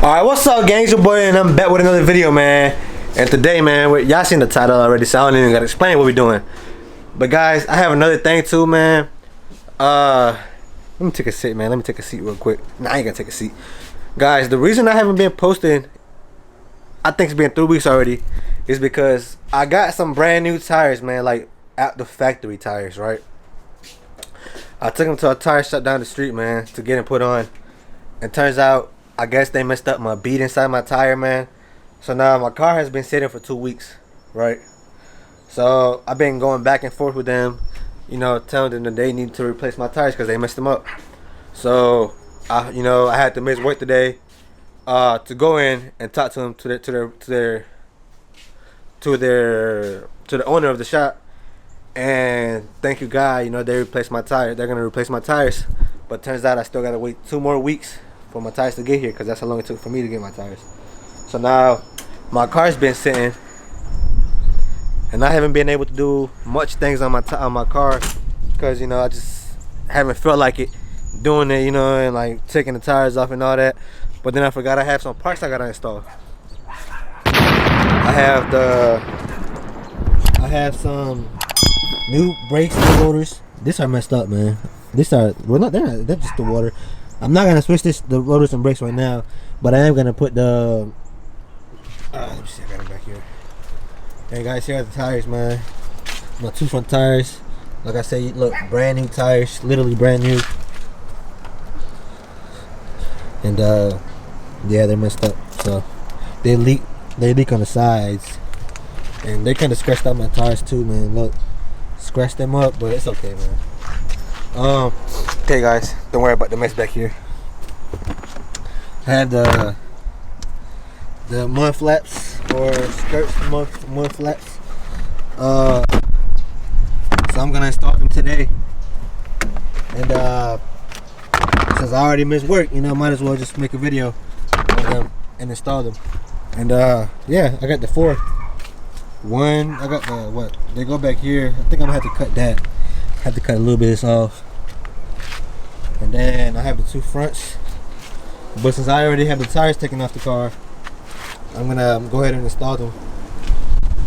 Alright, what's up, gang? It's your boy, and I'm back with another video, man. And today, man, y'all seen the title already, so I don't even gotta explain what we're doing. But guys, I have another thing too, man. Let me take a seat, man. Let me take a seat real quick. Nah, I ain't gonna take a seat. Guys, the reason I haven't been posting, I think it's been 3 weeks already, is because I got some brand new tires, man, like at the factory tires, right? I took them to a tire shop down the street, man, to get them put on. And turns out, I guess they messed up my bead inside my tire, man. So now my car has been sitting for 2 weeks, right? So I've been going back and forth with them, you know, telling them that they need to replace my tires because they messed them up. So I had to miss work today to go in and talk to them, to the owner of the shop, and thank you God, you know, they replaced my tire. They're gonna replace my tires, but turns out I still gotta wait 2 more weeks for my tires to get here, because that's how long it took for me to get my tires. So now my car's been sitting, and I haven't been able to do much things on my car, because, you know, I just haven't felt like it doing it, you know, and like taking the tires off and all that. But then I forgot I have some parts I gotta install. I have some new brakes and rotors. These are messed up, man. These are, well, not, they're just the water. I'm not gonna switch the rotors and brakes right now, but I am gonna put the let me see, I got them back here. Hey guys, here are the tires, man. My 2 front tires. Like I said, look, brand new tires, literally brand new. And yeah, they're messed up. So they leak on the sides, and they kind of scratched out my tires too, man. Look, scratched them up, but it's okay, man. Okay guys, don't worry about the mess back here. I have the mud flaps, or skirts, mud flaps. So I'm gonna install them today. And since I already missed work, you know, might as well just make a video of them and install them. And yeah, I got the 4. One, I got the, what? They go back here. I think I'm gonna have to cut that. Have to cut a little bit of this off. And then I have the 2 fronts. But since I already have the tires taken off the car, I'm gonna go ahead and install them.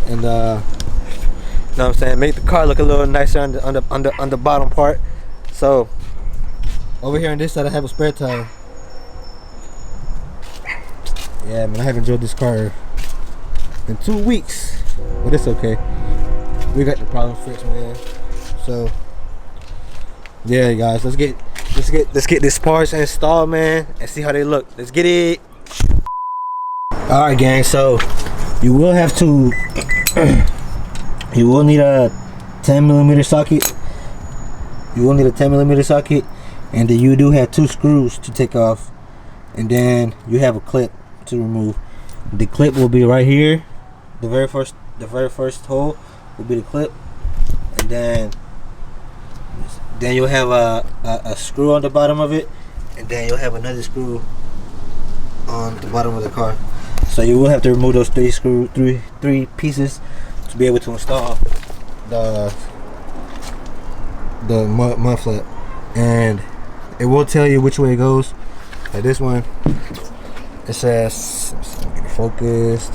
And you know what I'm saying, make the car look a little nicer on the bottom part. So over here on this side I have a spare tire. Yeah, man, I haven't drove this car in 2 weeks, but it's okay. We got the problem fixed, man. So yeah, guys, let's get this parts installed, man, and see how they look. Let's get it. All right, gang. So you will have to you will need a 10mm socket. You will need a 10mm socket, and then you do have 2 screws to take off, and then you have a clip to remove. The clip will be right here. The very first hole will be the clip, and then you'll have a screw on the bottom of it, and then you'll have another screw on the bottom of the car. So you will have to remove those 3 pieces to be able to install the mud flap. And it will tell you which way it goes. Like this one, it says, get it focused.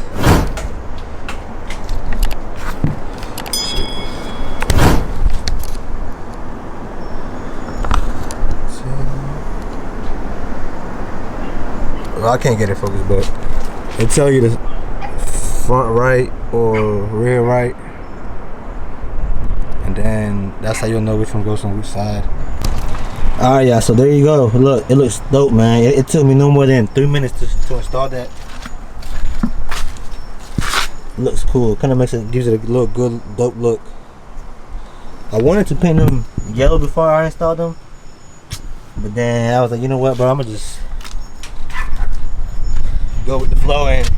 Well, I can't get it focused, but it tell you the front right or rear right, and then that's how you'll know which one goes on which side. Alright, yeah, so there you go. Look, it looks dope, man. It took me no more than 3 minutes to install that. It looks cool. Kind of gives it a little good, dope look. I wanted to paint them yellow before I installed them, but then I was like, you know what, bro, I'm gonna just go with the flow and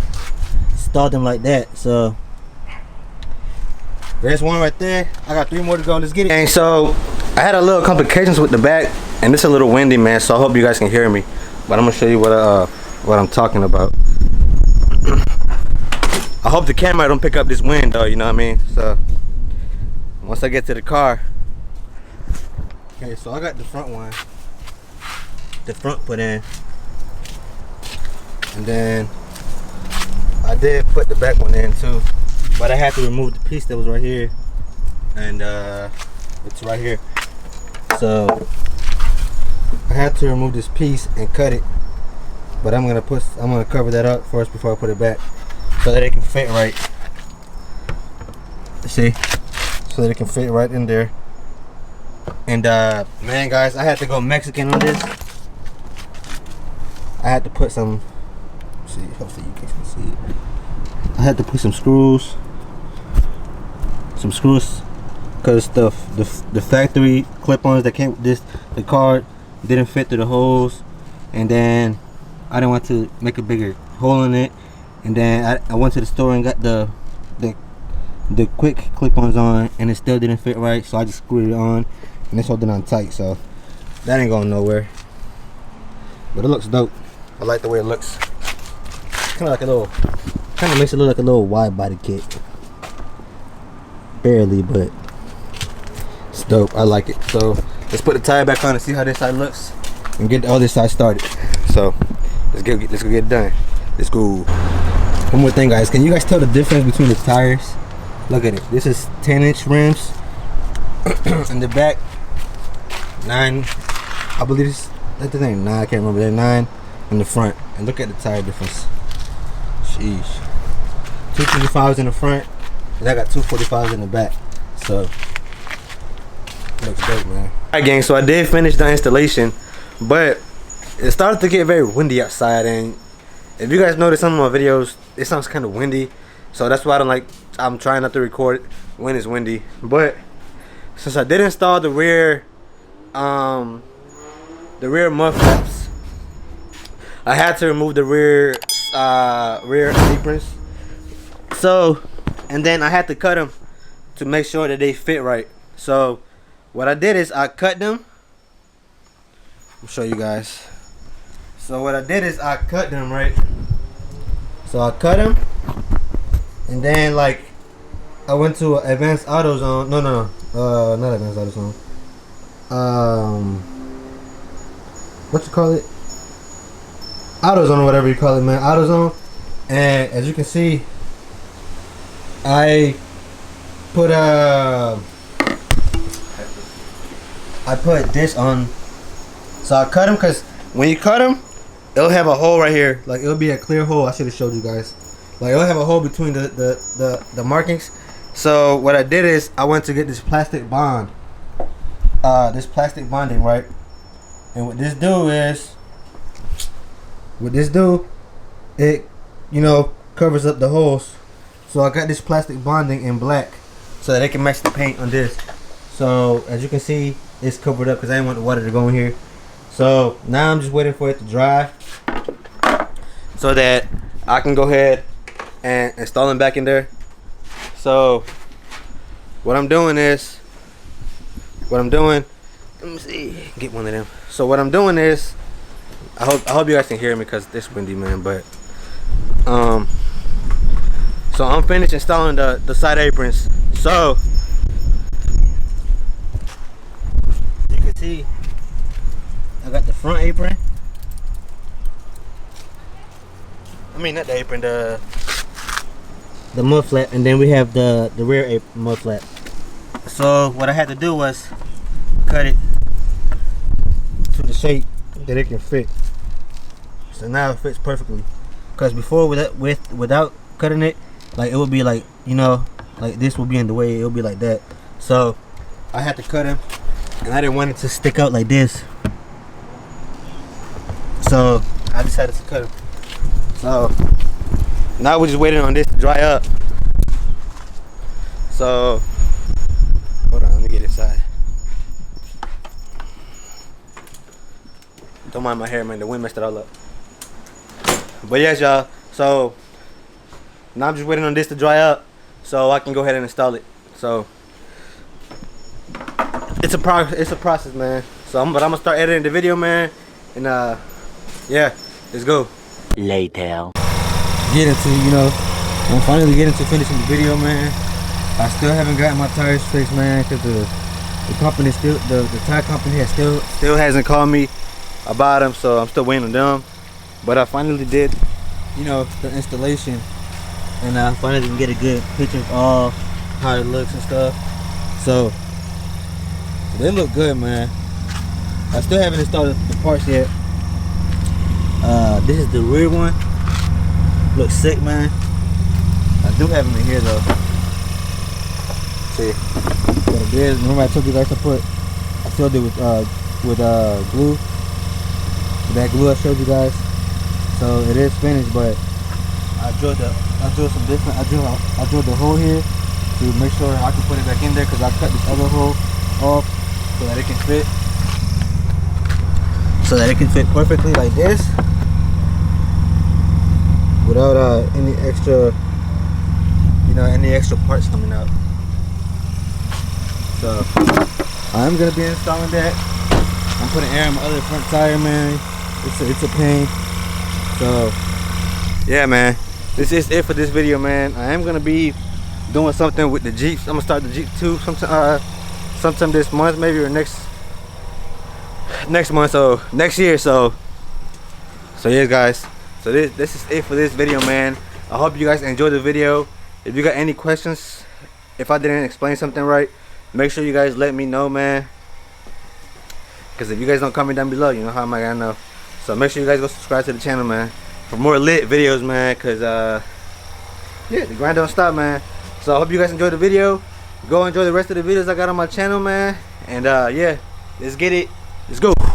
start them like that. So there's one right there. I got 3 more to go. Let's get it. And so I had a little complications with the back, and it's a little windy, man, so I hope you guys can hear me, but I'm gonna show you what I'm talking about. I hope the camera don't pick up this wind though, you know what I mean? So once I get to the car. Okay, so I got the front one, the front put in. And then I did put the back one in too, but I had to remove the piece that was right here, and it's right here. So I had to remove this piece and cut it, but I'm gonna cover that up first before I put it back, so that it can fit right. See, so that it can fit right in there. And man, guys, I had to go Mexican on this. I had to put some. See, hopefully you guys can see it. I had to put some screws, because the factory clip-ons that came with the card didn't fit through the holes, and then I didn't want to make a bigger hole in it, and then I went to the store and got the quick clip-ons on, and it still didn't fit right, so I just screwed it on, and it's holding on tight, so that ain't going nowhere. But it looks dope. I like the way it looks. Kind of makes it look like a little wide body kit. Barely, but it's dope. I like it. So let's put the tire back on and see how this side looks, and get the other side started. So let's go get it done. Let's go. One more thing, guys. Can you guys tell the difference between the tires? Look at it. This is 10-inch rims in the back. 9, I believe that's the thing. 9, I can't remember. They're 9 in the front. And look at the tire difference. Sheesh. 225s in the front, and I got 245s in the back. So looks dope, man. Alright, gang, so I did finish the installation, but it started to get very windy outside, and if you guys notice some of my videos, it sounds kind of windy, so that's why I'm trying not to record when it's windy. But since I did install the rear mud flaps, I had to remove the rear aprons. So, and then I had to cut them to make sure that they fit right. So what I did is I cut them. I'll show you guys. So what I did is I cut them, right? So I cut them, and then like I went to Advanced AutoZone. No, not Advanced AutoZone. What you call it? AutoZone or whatever you call it, man. AutoZone. And as you can see, I put this on. So I cut them, because when you cut them, it'll have a hole right here. Like, it'll be a clear hole. I should have showed you guys. Like, it'll have a hole between the markings. So what I did is I went to get this plastic bond. This plastic bonding, right? And what this do, it, you know, covers up the holes. So I got this plastic bonding in black, so that it can match the paint on this. So as you can see, it's covered up because I didn't want the water to go in here. So now I'm just waiting for it to dry, so that I can go ahead and install them back in there. So what I'm doing, let me see, get one of them. So what I'm doing is, I hope you guys can hear me because it's windy, man. But so I'm finished installing the side aprons. So you can see I got the front apron. I mean, not the apron, the mud flap, and then we have the rear mud flap. So what I had to do was cut it to the shape that it can fit. So now it fits perfectly. Because before without cutting it, like, it would be like, you know, like this would be in the way. It would be like that. So I had to cut him, and I didn't want it to stick out like this. So I decided to cut him. So now we're just waiting on this to dry up. So hold on, let me get inside. Don't mind my hair, man. The wind messed it all up. But yes, y'all. So now I'm just waiting on this to dry up, so I can go ahead and install it. So it's a process, man. So but I'm gonna start editing the video, man. And yeah, let's go. Later. I'm finally getting to finishing the video, man. I still haven't gotten my tires fixed, man, because the company the tire company still hasn't called me about them, so I'm still waiting on them. But I finally did you know, the installation, and I finally can get a good picture of all how it looks and stuff. So they look good, man. I still haven't installed the parts yet. This is the rear one. Looks sick, man. I do have them in here though. See, what it is. Remember I told you guys I filled it with glue. That glue I showed you guys. So it is finished, but I drilled the hole here to make sure I can put it back in there, because I cut this other hole off so that it can fit. So that it can fit perfectly like this, without any extra, you know, any extra parts coming out. So I'm gonna be installing that. I'm putting air in my other front tire, man. It's a pain. So yeah, man, this is it for this video, man. I am gonna be doing something with the Jeeps. I'm gonna start the Jeep too sometime this month, maybe, or next month, so next year. So yeah, guys, so this is it for this video, man. I hope you guys enjoyed the video. If you got any questions, if I didn't explain something right, make sure you guys let me know, man, because if you guys don't comment down below, you know how am I gonna know? So make sure you guys go subscribe to the channel, man, for more lit videos, man, because yeah, the grind don't stop, man. So I hope you guys enjoyed the video. Go enjoy the rest of the videos I got on my channel, man. And yeah, let's get it. Let's go.